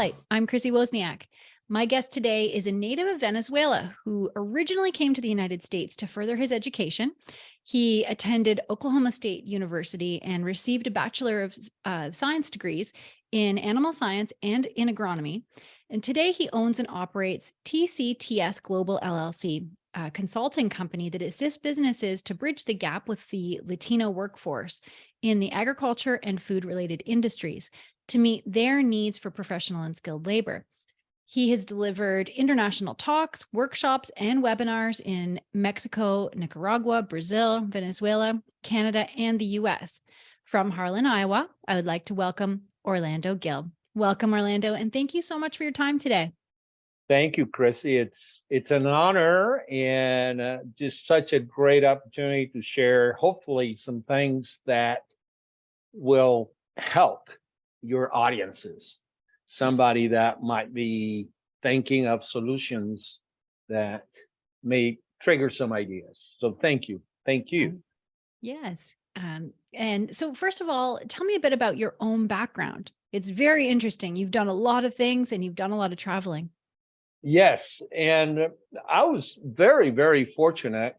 Spotlight. I'm Chrissy Wozniak. My guest today is a native of Venezuela who originally came to the United States to further his education. He attended Oklahoma State University and received a Bachelor of Science degrees in Animal Science and in Agronomy. And today he owns and operates TCTS Global LLC, a consulting company that assists businesses to bridge the gap with the Latino workforce in the agriculture and food-related industries to meet their needs for professional and skilled labor. He has delivered international talks, workshops, and webinars in Mexico, Nicaragua, Brazil, Venezuela, Canada, and the US. From Harlan, Iowa, I would like to welcome Orlando Gill. Welcome, Orlando, and thank you so much for your time today. Thank you, Chrissy. It's an honor and just such a great opportunity to share, hopefully, some things that will help your audiences. Somebody that might be thinking of solutions that may trigger some ideas. So thank you. Thank you. Yes. And so first of all, tell me a bit about your own background. It's very interesting. You've done a lot of things and you've done a lot of traveling. Yes. And I was very, very fortunate,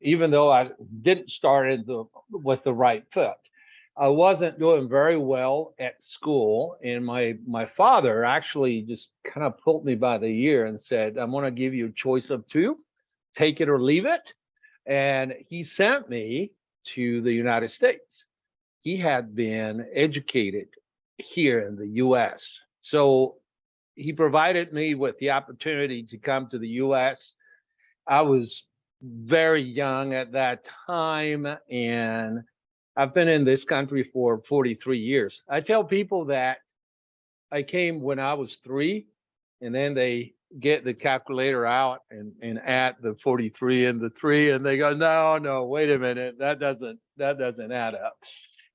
even though I didn't start with the right foot. I wasn't doing very well at school, and my father actually just kind of pulled me by the ear and said, I'm going to give you a choice of two, take it or leave it. And he sent me to the United States. He had been educated here in the US. So he provided me with the opportunity to come to the US. I was very young at that time, and I've been in this country for 43 years. I tell people that I came when I was 3, and then they get the calculator out and add the 43 and the 3, and they go, no, wait a minute, that doesn't add up.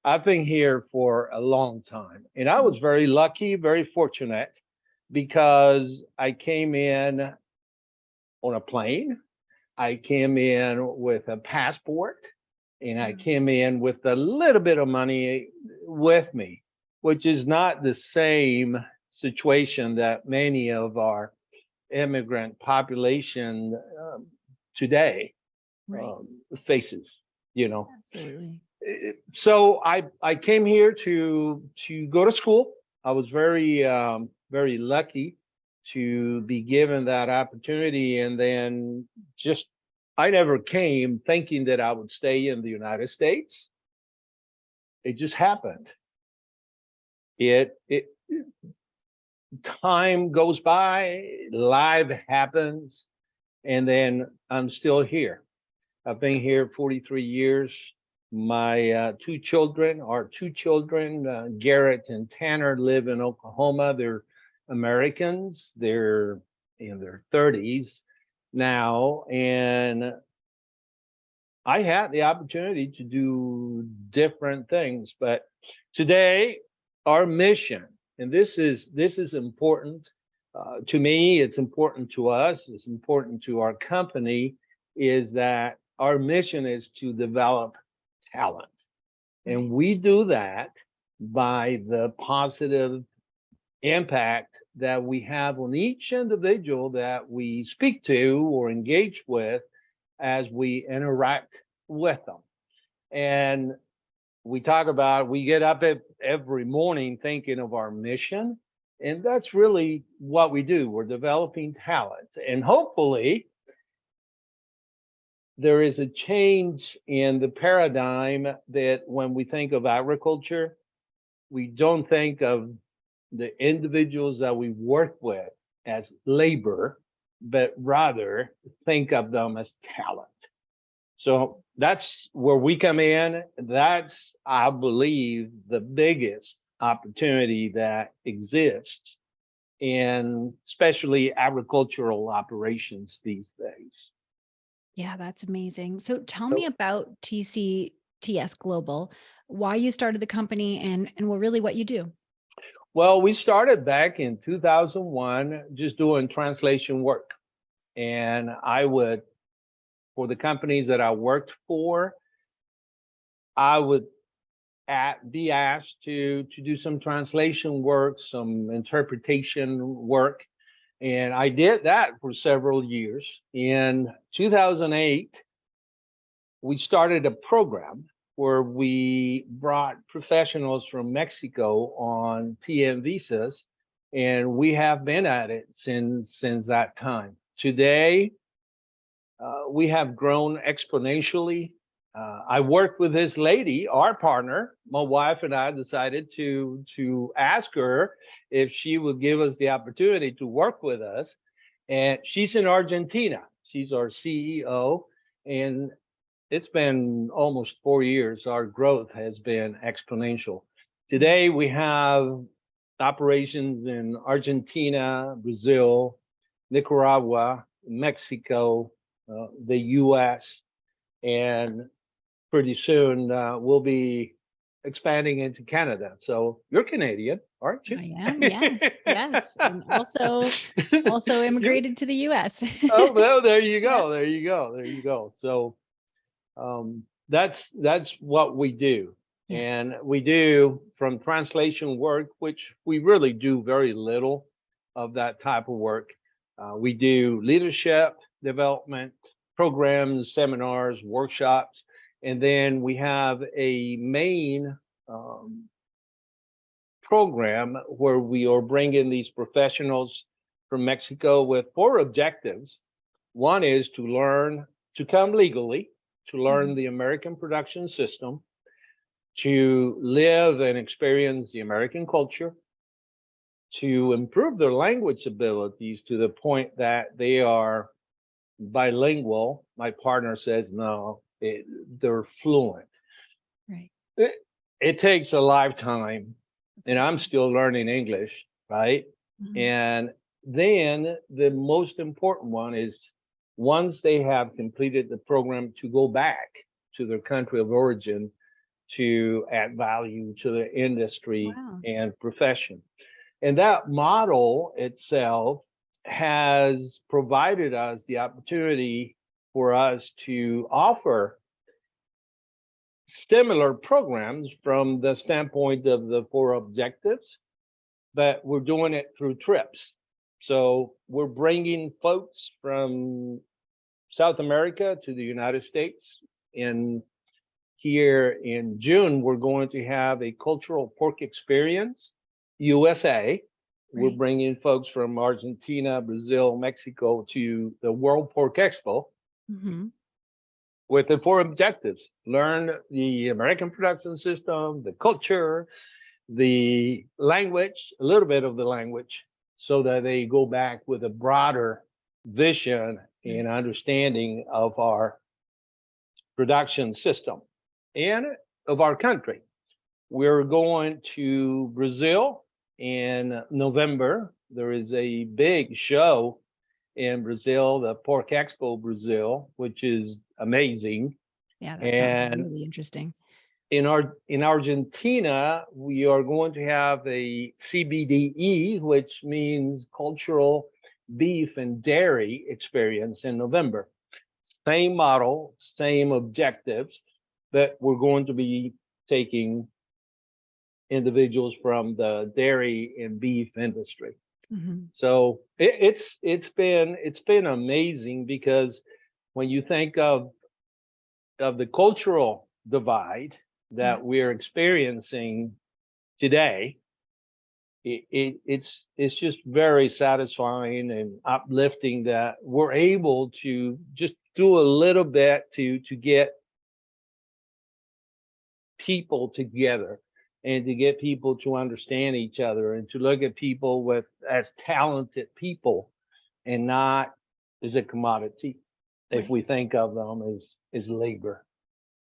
I've been here for a long time, and I was very lucky, very fortunate, because I came in on a plane. I came in with a passport. And I came in with a little bit of money with me, which is not the same situation that many of our immigrant population today faces, you know. Absolutely. So I came here to go to school. I was very, very lucky to be given that opportunity, and then I never came thinking that I would stay in the United States. It just happened. Time goes by, life happens, and then I'm still here. I've been here 43 years. My two children, Garrett and Tanner, live in Oklahoma. They're Americans. They're in their 30s now, and I had the opportunity to do different things. But today, our mission, and this is important to me, it's important to us, it's important to our company, is that our mission is to develop talent. And we do that by the positive impact that we have on each individual that we speak to or engage with as we interact with them. And we get up every morning thinking of our mission, and that's really what we do. We're developing talent, and hopefully there is a change in the paradigm that when we think of agriculture, we don't think of the individuals that we work with as labor, but rather think of them as talent. So that's where we come in. That's, I believe, the biggest opportunity that exists in especially agricultural operations these days. Yeah, that's amazing. So tell me about TCTS Global, why you started the company and really what you do. Well, we started back in 2001 just doing translation work. And for the companies that I worked for, I would be asked to do some translation work, some interpretation work. And I did that for several years. In 2008, we started a program where we brought professionals from Mexico on TN visas, and we have been at it since that time. Today, we have grown exponentially. I worked with this lady, our partner. My wife and I decided to ask her if she would give us the opportunity to work with us. And she's in Argentina. She's our CEO, and it's been almost 4 years. Our growth has been exponential. Today, we have operations in Argentina, Brazil, Nicaragua, Mexico, the US, and pretty soon we'll be expanding into Canada. So you're Canadian, aren't you? I am, yes, yes. And also immigrated to the US. Oh, well, there you Yeah. go. There you go. There you go. So that's what we do. Yeah. And we do from translation work, which we really do very little of that type of work. We do leadership development programs, seminars, workshops, and then we have a main program where we are bringing these professionals from Mexico with 4 objectives. One is to come legally, to learn the American production system, to live and experience the American culture, to improve their language abilities to the point that they are bilingual. My partner says, no, they're fluent. Right. It takes a lifetime, and I'm still learning English, right? And then the most important one is once they have completed the program, to go back to their country of origin to add value to the industry and profession. And that model itself has provided us the opportunity for us to offer similar programs from the standpoint of the 4 objectives, but we're doing it through trips. So we're bringing folks from South America to the United States. Here in June, we're going to have a cultural pork experience, USA. We're bringing folks from Argentina, Brazil, Mexico to the World Pork Expo with the 4 objectives: learn the American production system, the culture, the language, a little bit of the language, so that they go back with a broader vision and understanding of our production system and of our country. We're going to Brazil in November. There is a big show in Brazil, the Pork Expo Brazil, which is amazing. Yeah, that sounds really interesting. In Argentina, we are going to have a CBDE, which means cultural beef and dairy experience in November. Same model, same objectives, but we're going to be taking individuals from the dairy and beef industry. So it's been amazing, because when you think of the cultural divide that we're experiencing today, it's just very satisfying and uplifting that we're able to just do a little bit to get people together and to get people to understand each other and to look at people as talented people and not as a commodity, if we think of them as labor.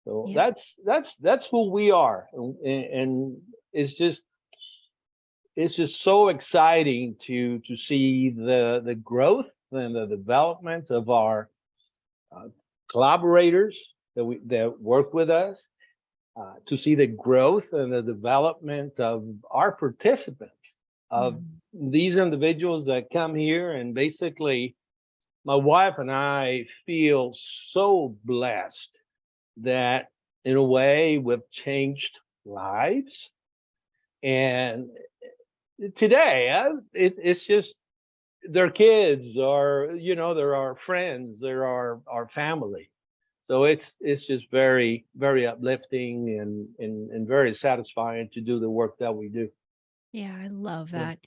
So that's who we are, and it's just so exciting to see the growth and the development of our collaborators that work with us, to see the growth and the development of our participants, of these individuals that come here. And basically, my wife and I feel so blessed that in a way we've changed lives. And today, it's just their kids are, they're our friends, they're our family. So it's just very, very uplifting and very satisfying to do the work that we do. Yeah, I love Yeah, that.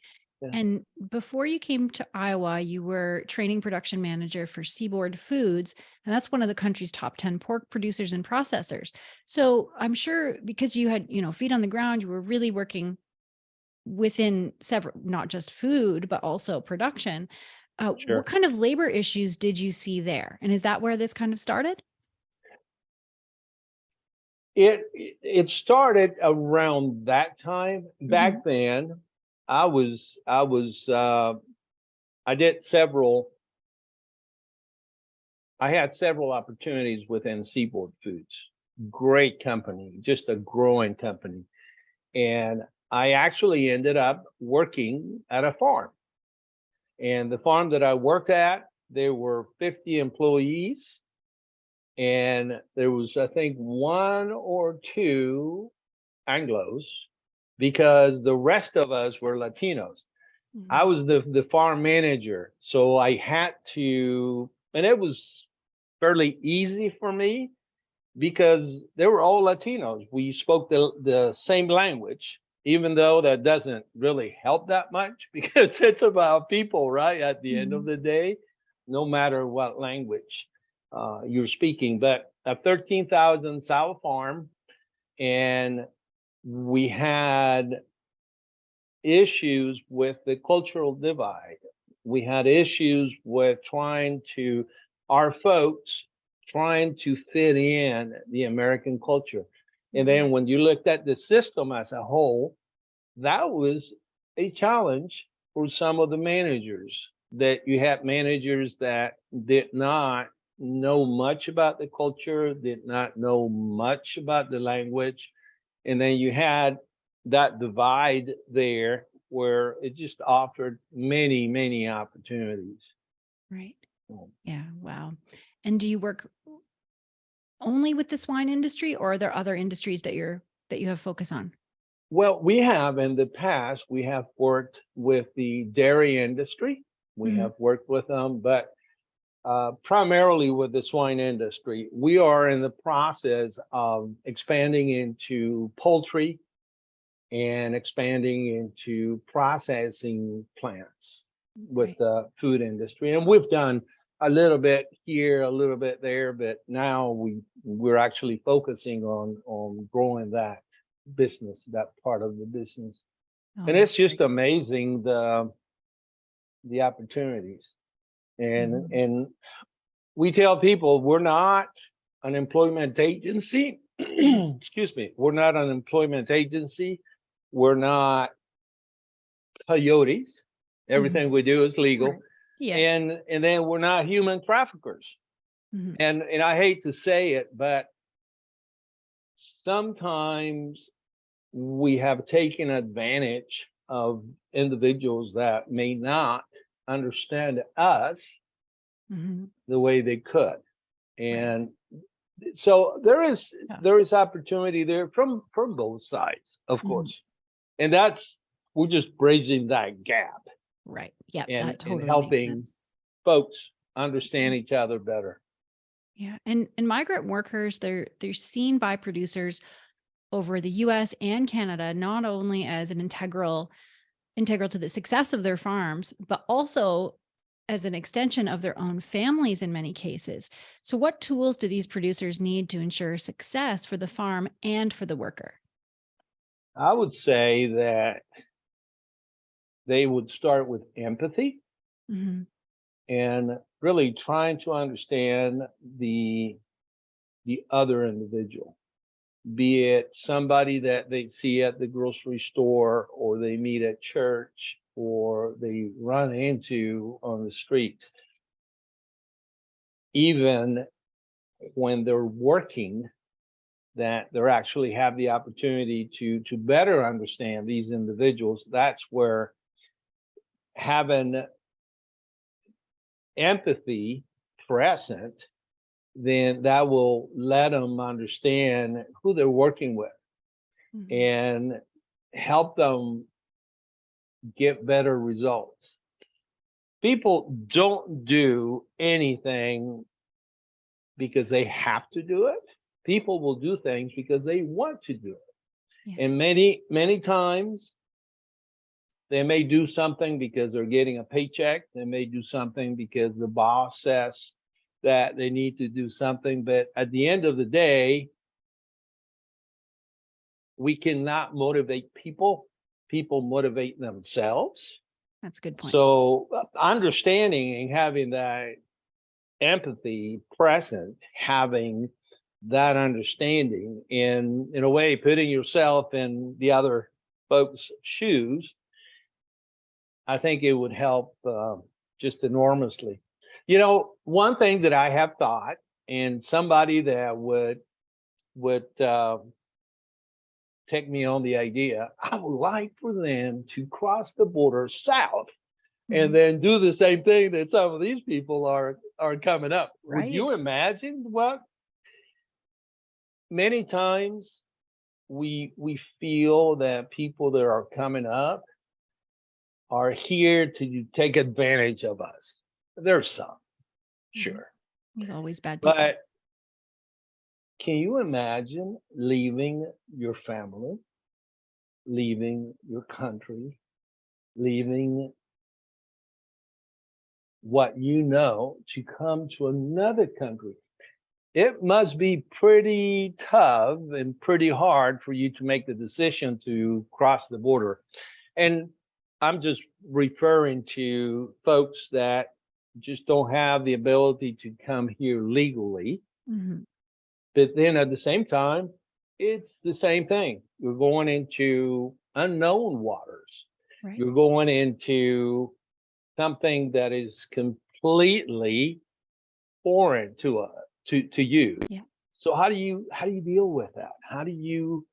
yeah, And before you came to Iowa, you were training production manager for Seaboard Foods, and that's one of the country's top 10 pork producers and processors. So I'm sure because you had, feet on the ground, you were really working within several, not just food, but also production. What sure. kind of labor issues did you see there? And is that where this kind of started? It started around that time. Hmm. Back then, I did several. I had several opportunities within Seaboard Foods. Great company, just a growing company, and I actually ended up working at a farm. And the farm that I worked at, there were 50 employees, and there was, I think, one or two Anglos, because the rest of us were Latinos. I was the farm manager, so I had to, and it was fairly easy for me because they were all Latinos. We spoke the same language, even though that doesn't really help that much because it's about people, right? At the end of Hmm. the day, no matter what language you're speaking. But a 13,000 sow farm, and we had issues with the cultural divide. We had issues with our folks trying to fit in the American culture. And Hmm. then when you looked at the system as a whole, that was a challenge for some of the managers. That you had managers that did not know much about the culture, did not know much about the language, and then you had that divide there where it just offered many, many opportunities. Right. Yeah. Wow. And do you work only with the swine industry, or are there other industries that you have focus on? Well, we have in the past, we have worked with the dairy industry. We Hmm. have worked with them, but primarily with the swine industry. We are in the process of expanding into poultry and expanding into processing plants with Right. the food industry. And we've done a little bit here, a little bit there, but now we're actually focusing on growing that business, that part of the business. Oh, And it's that's just great. amazing the opportunities. And Mhm. and we tell people we're not an employment agency. Mhm. Excuse me. We're not an employment agency. We're not coyotes. Mhm. Everything we do is legal. Right. Yeah. And then we're not human traffickers. Mhm. And I hate to say it, but sometimes we have taken advantage of individuals that may not understand us Mhm. the way they could. Right. And so there is Yeah. there is opportunity there from both sides, of Mhm. course. And that's we're just bridging that gap Right. Yep. and That totally makes helping sense. folks Yeah. understand each other better. Yeah. And migrant workers, they're seen by producers over the US and Canada not only as an integral to the success of their farms, but also as an extension of their own families in many cases. So what tools do these producers need to ensure success for the farm and for the worker? I would say that they would start with empathy Mhm. and really trying to understand the the other individual, be it somebody that they see at the grocery store or they meet at church or they run into on the street. Even when they're working, that they actually have the opportunity to better understand these individuals. That's where having empathy present, then that will let them understand who they're working with. and help them get better results. People don't do anything because they have to do it. People will do things because they want to do it. Yeah. And many times they may do something because they're getting a paycheck. They may do something because the boss says that they need to do something. But at the end of the day, we cannot motivate people. People motivate themselves. That's a good point. So understanding and having that empathy present, having that understanding, and in a way putting yourself in the other folks' shoes, I think it would help just enormously. You know, one thing that I have thought, and somebody that would take me on the idea, I would like for them to cross the border south and then do the same thing that some of these people are coming up. Right. Would you imagine what? Many times we feel that people that are coming up are here to take advantage of us. There's some, sure. There's always bad people. But can you imagine leaving your family, leaving your country, leaving what you know to come to another country? It must be pretty tough and pretty hard for you to make the decision to cross the border. And I'm just referring to folks that just don't have the ability to come here legally. But then at the same time, it's the same thing. You're going into unknown waters. Right. You're going into something that is completely foreign to you. Yeah. So how do you deal with that? How do you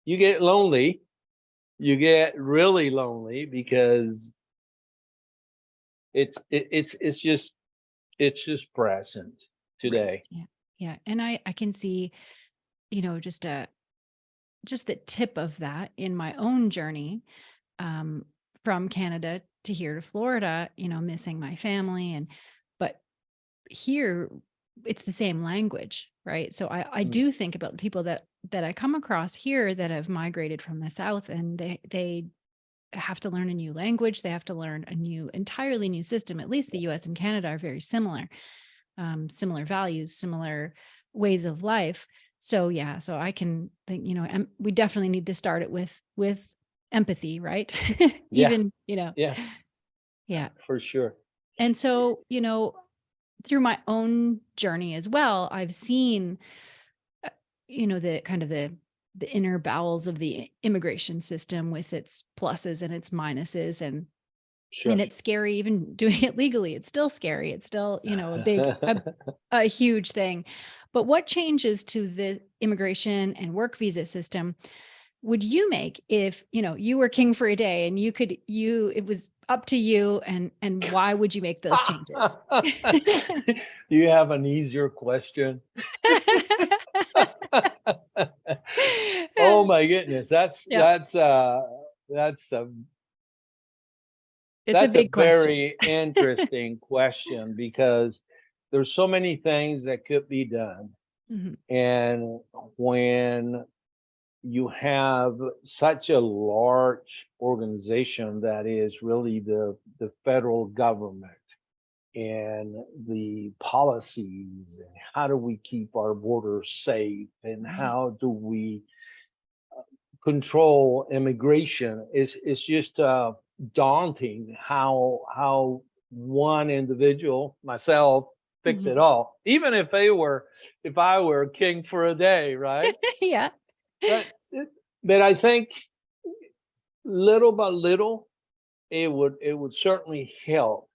get lonely? You get really lonely because it's just present today. Right. Yeah. And I can see, just the tip of that in my own journey, from Canada to here to Florida, missing my family, but here it's the same language, right? So I do think about the people that I come across here that have migrated from the South, and they have to learn a new language. They have to learn entirely new system. At least the US and Canada are very similar, similar values, similar ways of life. So yeah, so I can think, we definitely need to start it with empathy, right? Even, yeah, for sure. And so, through my own journey as well, I've seen, the kind of the inner bowels of the immigration system with its pluses and its minuses, and it's scary even doing it legally. It's still scary. It's still, a huge thing. But what changes to the immigration and work visa system would you make if, you were king for a day and it was up to you, and why would you make those changes? Do you have an easier question? Oh my goodness. That's a big question. Very interesting question, because there's so many things that could be done. And when you have such a large organization that is really the federal government, and the policies, and how do we keep our borders safe, and how do we control immigration, it's just daunting how one individual, myself, fix it all, even if I were king for a day, right? Yeah. But I think little by little, it would certainly help.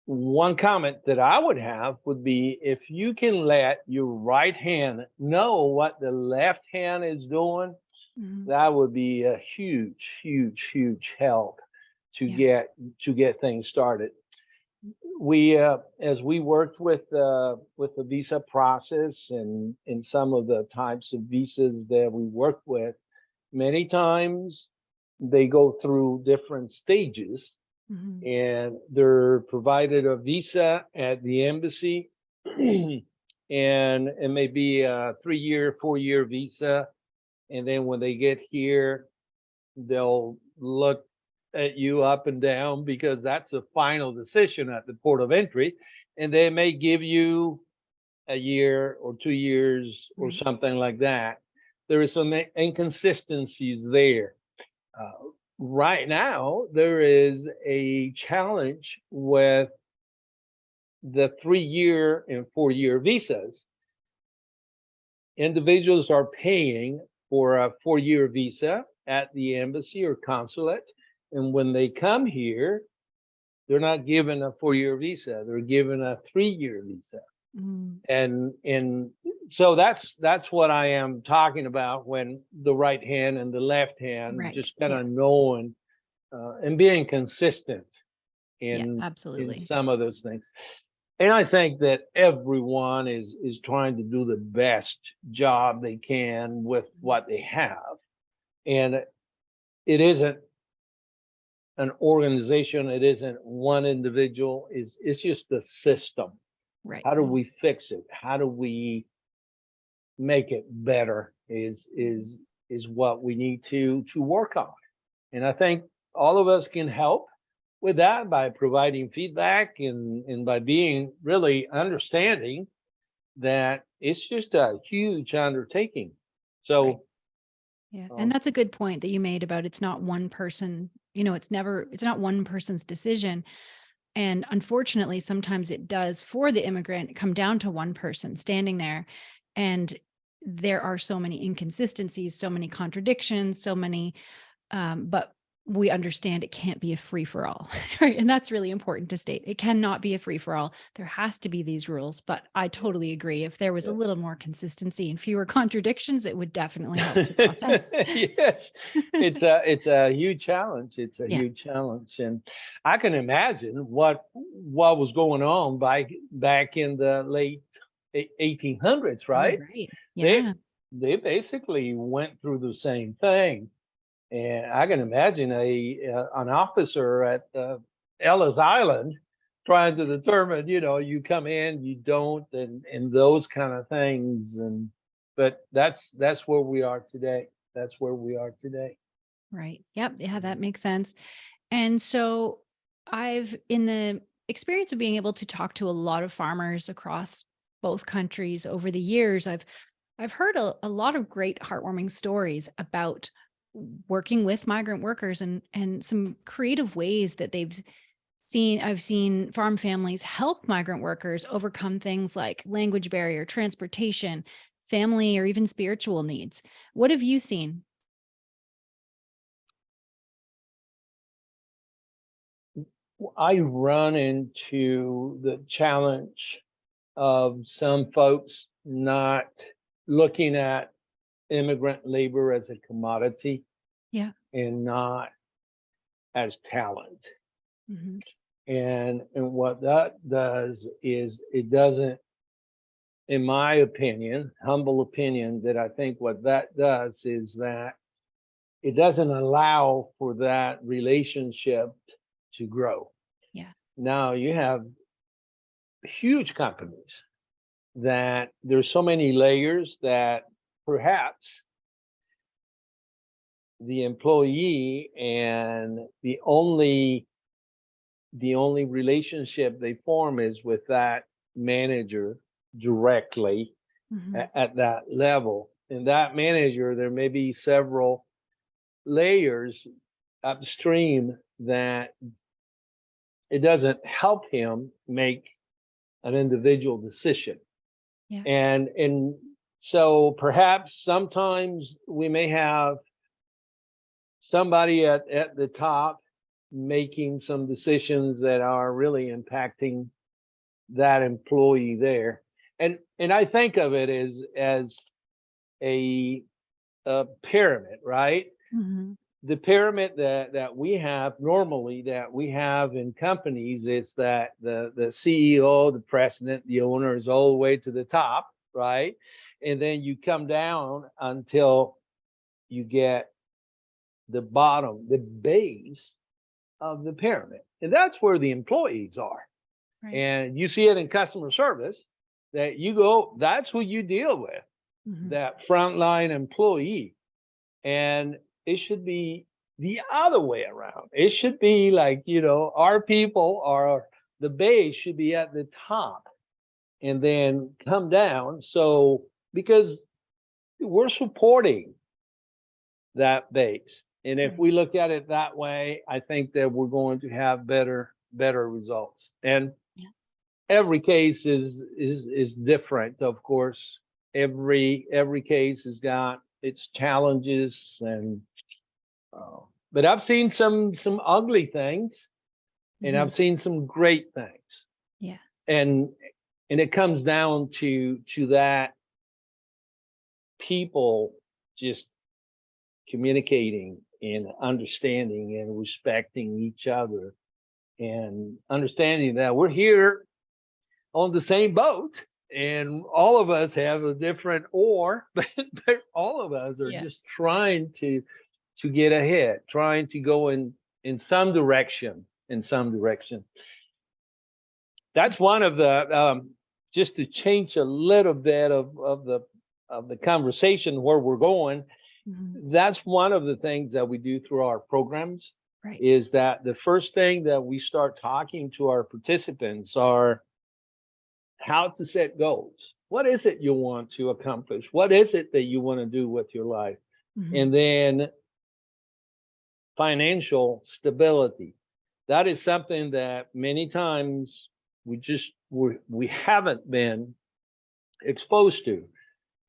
One comment that I would have would be, if you can let your right hand know what the left hand is doing, that would be a huge help to get things started. we as we worked with the visa process and in some of the types of visas that we work with, many times they go through different stages, Mhm. and they're provided a visa at the embassy, and it may be a 3-year, 4-year visa, and then when they get here, they'll look at you up and down because that's a final decision at the port of entry, and they may give you a year or 2 years or Right. something like that. There is some inconsistencies there. Right now, there is a challenge with the 3-year and 4-year visas. Individuals are paying for a 4-year visa at the embassy or consulate. And when they come here, they're not given a 4-year visa, they're given a 3-year visa. Mm. And so that's what I am talking about when the right hand and the left hand Right. just kind Yeah. of knowing and being consistent Yeah. in Absolutely. some of those things. And I think that everyone is trying to do the best job they can with what they have. And it isn't an organization, it isn't one individual, it's just the system. Right. How do we fix it? How do we make it better is what we need to work on. And I think all of us can help with that by providing feedback and by being really understanding that it's just a huge undertaking. Right. So Yeah. And um, that's a good point that you made about it's not one person, it's not one person's decision. And unfortunately, sometimes it does for the immigrant come down to one person standing there. And there are so many inconsistencies, so many contradictions, so many, but we understand it can't be a free for all, right? And that's really important to state. It cannot be a free for all. There has to be these rules, but I totally agree. If there was a yeah. little more consistency and fewer contradictions, it would definitely help the process. Yes, it's a huge challenge. It's a Yeah. huge challenge, and I can imagine what was going on back in the late 1800s, right? Right. They Yeah. they basically went through the same thing, and I can imagine an officer at Ellis Island trying to determine, you come in, you don't, and those kind of things. And but that's where we are today. That's where we are today. Right. Yep. Yeah, that makes sense. And so in the experience of being able to talk to a lot of farmers across both countries over the years, I've heard a lot of great heartwarming stories about working with migrant workers and some creative ways that I've seen farm families help migrant workers overcome things like language barrier, transportation, family, or even spiritual needs. What have you seen? I run into the challenge of some folks not looking at immigrant labor as a commodity Yeah. and not as talent. Hmm. And what that does is it doesn't, in my opinion, humble opinion, that I think what that does is that it doesn't allow for that relationship to grow. Yeah. Now you have huge companies that there's so many layers that perhaps the employee and the only relationship they form is with that manager directly Hmm. at that level. And that manager, there may be several layers upstream that it doesn't help him make an individual decision. Yeah. And so perhaps sometimes we may have somebody at the top making some decisions that are really impacting that employee there. And I think of it as a pyramid, right? Hmm. the pyramid that we have normally, that we have in companies, is that the CEO, the president, the owner is all the way to the top, right? And then you come down until you get the bottom, the base of the pyramid. And that's where the employees are. Right. And you see it in customer service, that you go, that's who you deal with, that frontline employee. And it should be the other way around. It should be like, our people are, the base should be at the top and then come down. So, because we're supporting that base. And if we look at it that way, I think that we're going to have better results. And every case is different, of course. Every case has got its challenges, and but I've seen some ugly things, and I've seen some great things. Yeah. And it comes down to that, people just communicating and understanding and respecting each other, and understanding that we're here on the same boat, and all of us have a different oar, but all of us are just trying to get ahead, trying to go in some direction, That's one of the, just to change a little bit of the conversation where we're going. That's one of the things that we do through our programs, is that the first thing that we start talking to our participants are how to set goals. What is it you want to accomplish? What is it that you want to do with your life? And then financial stability. That is something that many times we haven't been exposed to.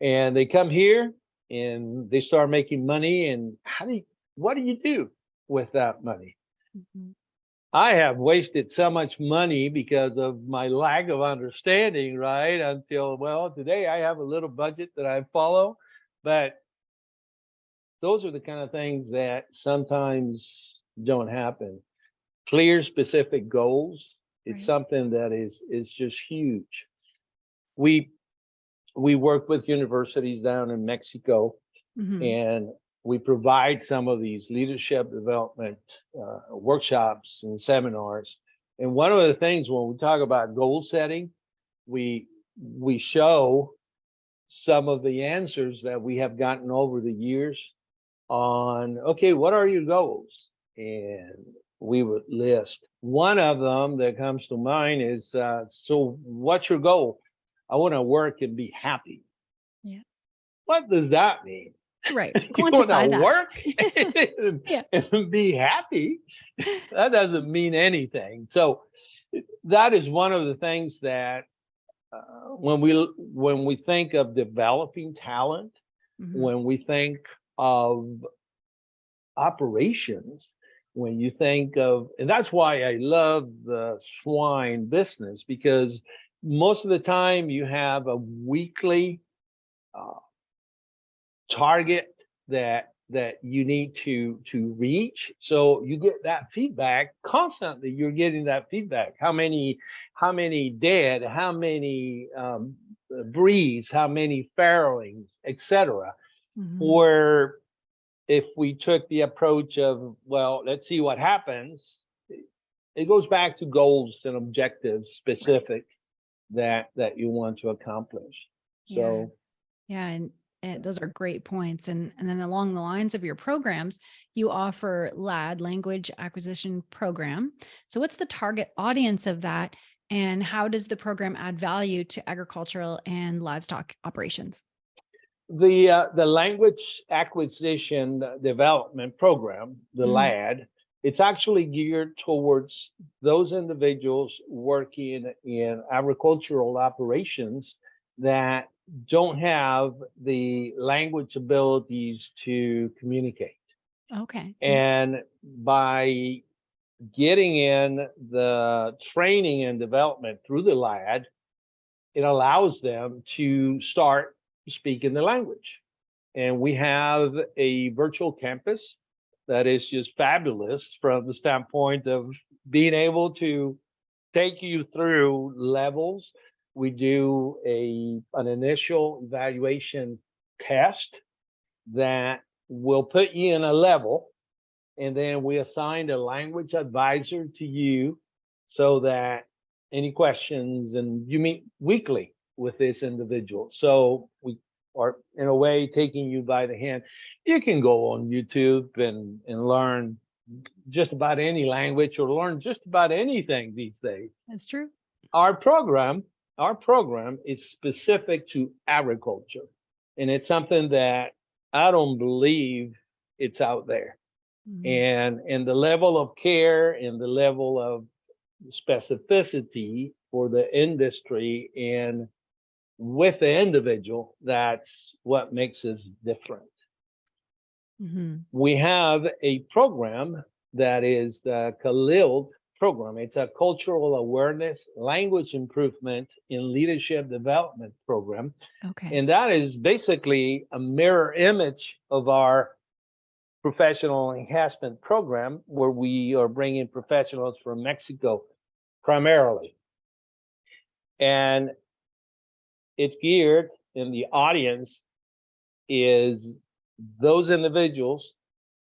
And they come here and they start making money, and what do you do with that money? I have wasted so much money because of my lack of understanding, right? Until, well, today I have a little budget that I follow, but those are the kind of things that sometimes don't happen. Clear, specific goals. It's something that is just huge. We work with universities down in Mexico, and we provide some of these leadership development workshops and seminars. And one of the things when we talk about goal setting, we show some of the answers that we have gotten over the years on, okay, what are your goals? And we would list. One of them that comes to mind is, so what's your goal? I want to work and be happy. Yeah. What does that mean? Right. You want Quantify to that. work and be happy? That doesn't mean anything. So that is one of the things that when we think of developing talent, when we think of operations, when you think of, and that's why I love the swine business, because most of the time you have a weekly target that you need to reach. So you get that feedback constantly. You're getting that feedback. How many dead, how many breeds, how many farrowings, etc. Where if we took the approach of, well, let's see what happens, it goes back to goals and objectives specific that you want to accomplish. So and those are great points. And then along the lines of your programs, you offer LAD, Language Acquisition Program. So what's the target audience of that, and how does the program add value to agricultural and livestock operations? The Language Acquisition Development Program, the LAD, it's actually geared towards those individuals working in agricultural operations that don't have the language abilities to communicate. Okay. And by getting in the training and development through the LAD, it allows them to start speaking the language. And we have a virtual campus that is just fabulous from the standpoint of being able to take you through levels. We do an initial evaluation test that will put you in a level, and then we assign a language advisor to you so that any questions, and you meet weekly with this individual. So we are in a way taking you by the hand. You can go on YouTube and learn just about any language or learn just about anything these days. That's true. Our program is specific to agriculture, and it's something that I don't believe it's out there. And the level of care and the level of specificity for the industry and with the individual, that's what makes us different. We have a program that is the Khalil program. It's a cultural awareness, language improvement, and leadership development program. Okay. And that is basically a mirror image of our professional enhancement program, where we are bringing professionals from Mexico primarily. And it's geared, and the audience is those individuals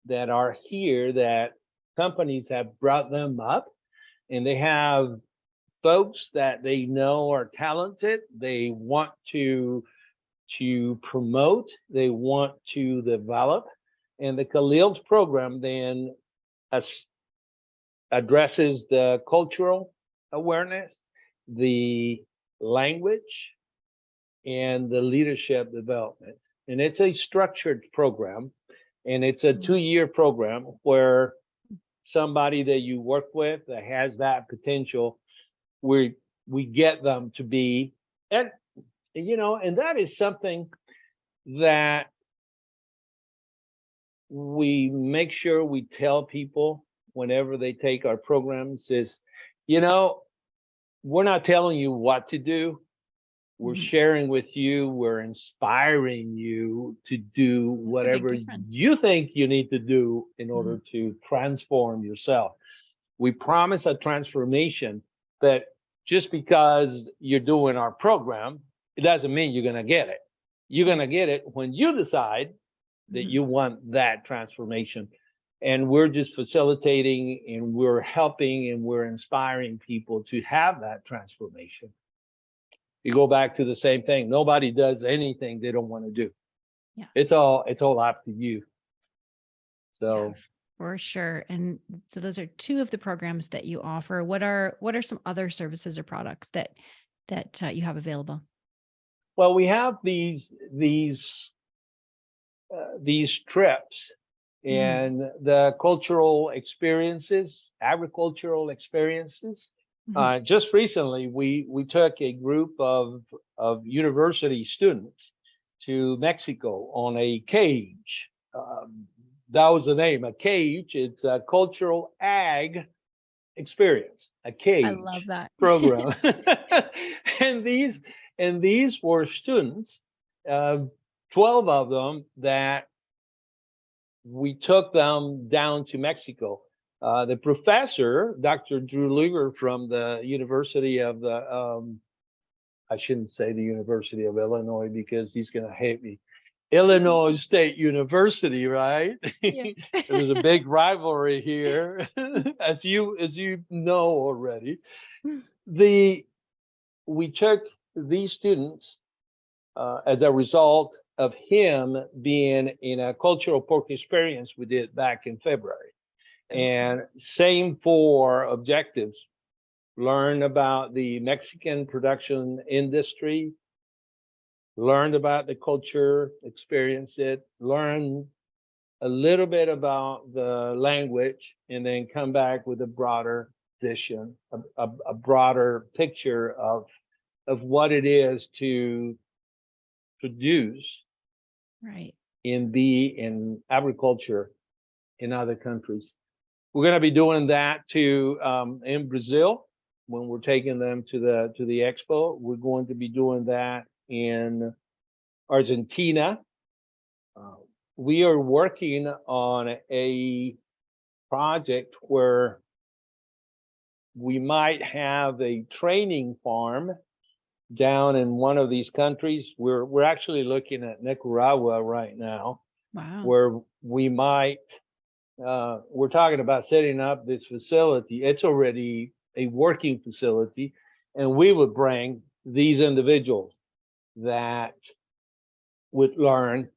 that are here, that companies have brought them up, and they have folks that they know are talented, they want to promote, they want to develop. And the Khalil's program then addresses the cultural awareness, the language, and the leadership development. And it's a structured program, and it's a 2-year program where somebody that you work with that has that potential, we get them to be, and and that is something that we make sure we tell people whenever they take our programs is, we're not telling you what to do. We're sharing with you, we're inspiring you to do whatever you think you need to do in order to transform yourself. We promise a transformation that just because you're doing our program, it doesn't mean you're going to get it. You're going to get it when you decide that you want that transformation. And we're just facilitating, and we're helping, and we're inspiring people to have that transformation. You go back to the same thing. Nobody does anything they don't want to do. Yeah. It's all up to you. So yeah, for sure. And so those are 2 of the programs that you offer. What are some other services or products that you have available? Well, we have these trips and the cultural experiences, agricultural experiences. Just recently, we took a group of university students to Mexico on a cage. That was the name, a cage. It's a cultural ag experience, a cage. I love that program. and these were students, 12 of them, that we took them down to Mexico. The professor, Dr. Drew Luger from the University of I shouldn't say the University of Illinois because he's going to hate me. Illinois State University, right? Yeah. There's a big rivalry here, as you know already. We took these students as a result of him being in a cultural pork experience we did back in February. And same for objectives. Learn about the Mexican production industry, learn about the culture, experience it, learn a little bit about the language, and then come back with a broader vision, a broader picture of what it is to produce and be in agriculture in other countries. We're going to be doing that too in Brazil when we're taking them to the expo. We're going to be doing that in Argentina. we are working on a project where we might have a training farm down in one of these countries. We're actually looking at Nicaragua right now, Wow. where we might we're talking about setting up this facility. It's already a working facility, and we would bring these individuals that would learn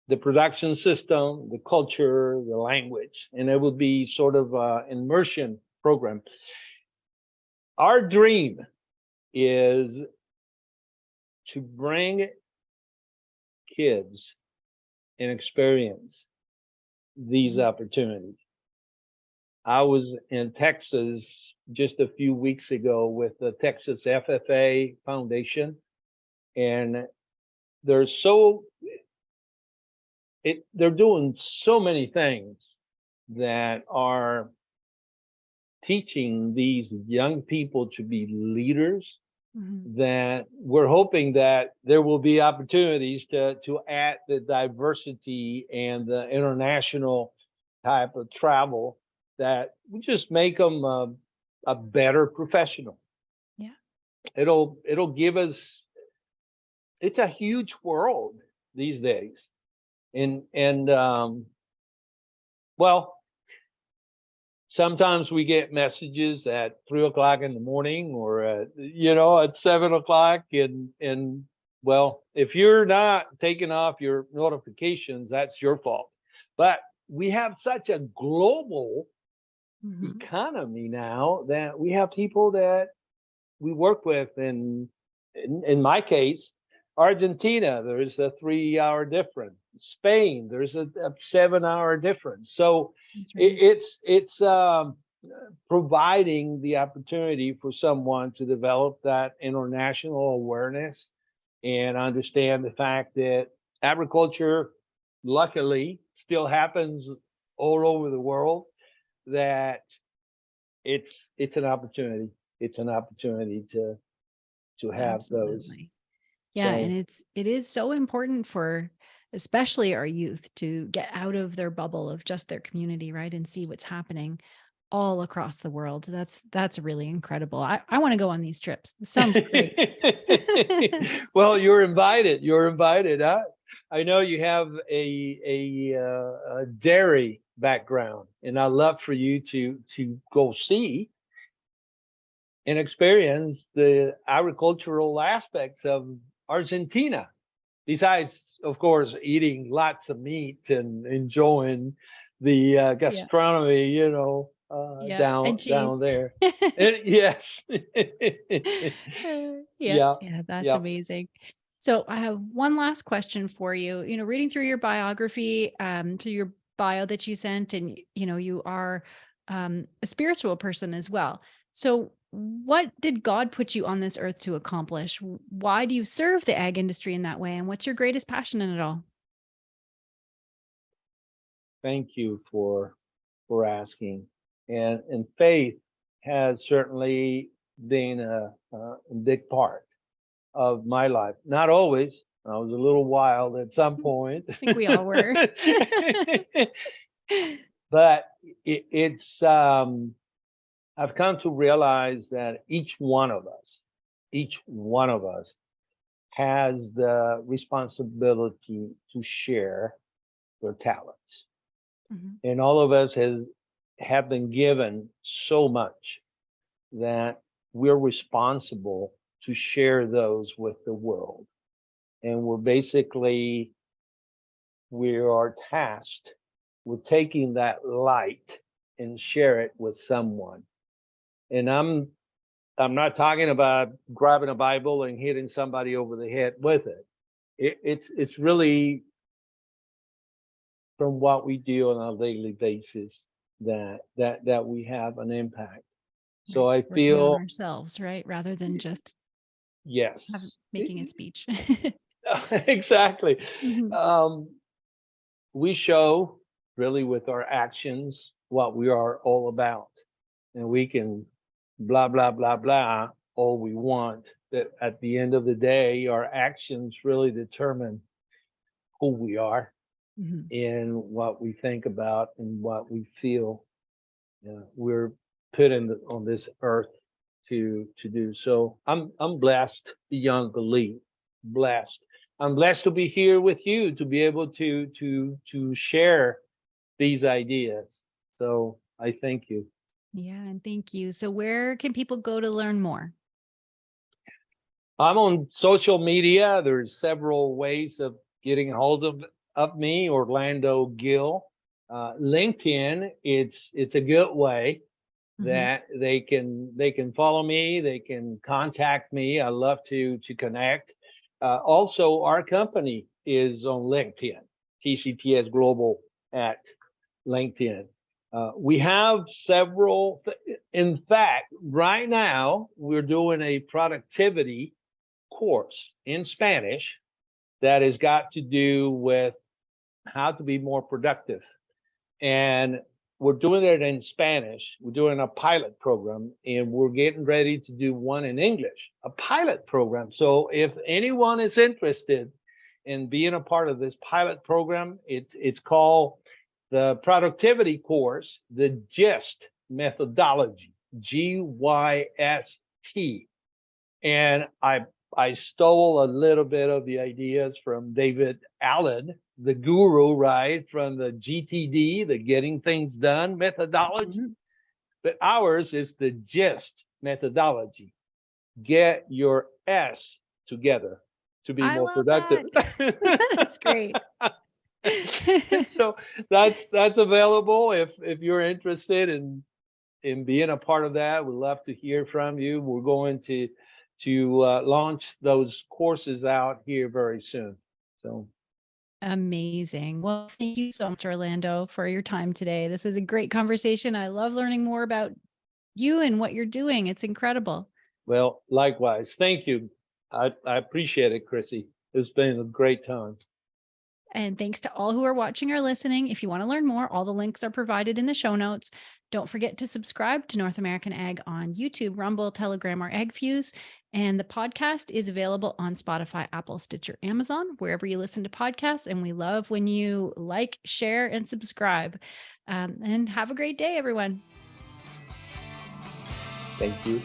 the production system, the culture, the language, and it would be sort of an immersion program. Our dream is to bring kids and experience these opportunities. I was in Texas just a few weeks ago with the Texas FFA Foundation, and they're they're doing so many things that are teaching these young people to be leaders, that we're hoping that there will be opportunities to add the diversity and the international type of travel that we just make them a better professional. Yeah. It'll give us, it's a huge world these days. And well, sometimes we get messages at 3 o'clock in the morning or at 7 o'clock, and well, if you're not taking off your notifications, that's your fault. But we have such a global economy now that we have people that we work with, and in my case, Argentina, there's a 3 hour difference. Spain, there's a 7 hour difference. So right. It's providing the opportunity for someone to develop that international awareness and understand the fact that agriculture, luckily, still happens all over the world. That it's an opportunity. It's an opportunity to have Absolutely. those. Yeah, so, and it is so important for especially our youth to get out of their bubble of just their community, right, and see what's happening all across the world. That's really incredible. I want to go on these trips. This sounds great. Well, you're invited. You're invited. I know you have a dairy background, and I'd love for you to go see and experience the agricultural aspects of Argentina, besides, of course, eating lots of meat and enjoying the gastronomy, down there. Yes. That's amazing. So I have one last question for you. Reading through your biography, through your bio that you sent, and you are a spiritual person as well. So what did God put you on this earth to accomplish? Why do you serve the ag industry in that way? And what's your greatest passion in it all? Thank you for asking. And faith has certainly been a big part of my life. Not always. I was a little wild at some point. I think we all were. But it's I've come to realize that each one of us has the responsibility to share their talents. And all of us have been given so much that we're responsible to share those with the world. And we are tasked with taking that light and share it with someone. And I'm not talking about grabbing a Bible and hitting somebody over the head with it. It's really from what we do on a daily basis that we have an impact. So I feel ourselves, right, rather than just making a speech. Exactly. We show really with our actions what we are all about, and we can blah blah blah blah all we want, that at the end of the day our actions really determine who we are. Mhm. in what we think about and what we feel we're put on this earth to do. So I'm blessed beyond belief. Blessed. I'm blessed to be here with you to be able to share these ideas. So I thank you. Yeah, and thank you. So where can people go to learn more? I'm on social media. There's several ways of getting a hold of me. Orlando Gill, LinkedIn. It's a good way Mhm. that they can follow me. They can contact me. I love to connect. Also, our company is on LinkedIn. TCTS Global at LinkedIn. We have several. In fact, right now we're doing a productivity course in Spanish that has got to do with how to be more productive. And we're doing it in Spanish. We're doing a pilot program, and we're getting ready to do one in English, a pilot program. So if anyone is interested in being a part of this pilot program, it's called the productivity course, the GIST methodology, GYST. And I stole a little bit of the ideas from David Allen, the guru, right, from the GTD, the Getting Things Done methodology. Mhm. But ours is the GIST methodology. Get your S together to be I more love productive. that. That's great. So that's available if you're interested in being a part of that. We'd love to hear from you. We're going to launch those courses out here very soon. So Amazing. Well, thank you so much, Orlando, for your time today. This was a great conversation. I love learning more about you and what you're doing. It's incredible. well, likewise. Thank you. I appreciate it, Chrissy. It's been a great time. And thanks to all who are watching or listening. If you want to learn more, all the links are provided in the show notes. Don't forget to subscribe to North American Ag on YouTube, Rumble, Telegram, or AgFuse. And the podcast is available on Spotify, Apple, Stitcher, Amazon, wherever you listen to podcasts. And we love when you like, share, and subscribe. And have a great day, everyone. Thank you.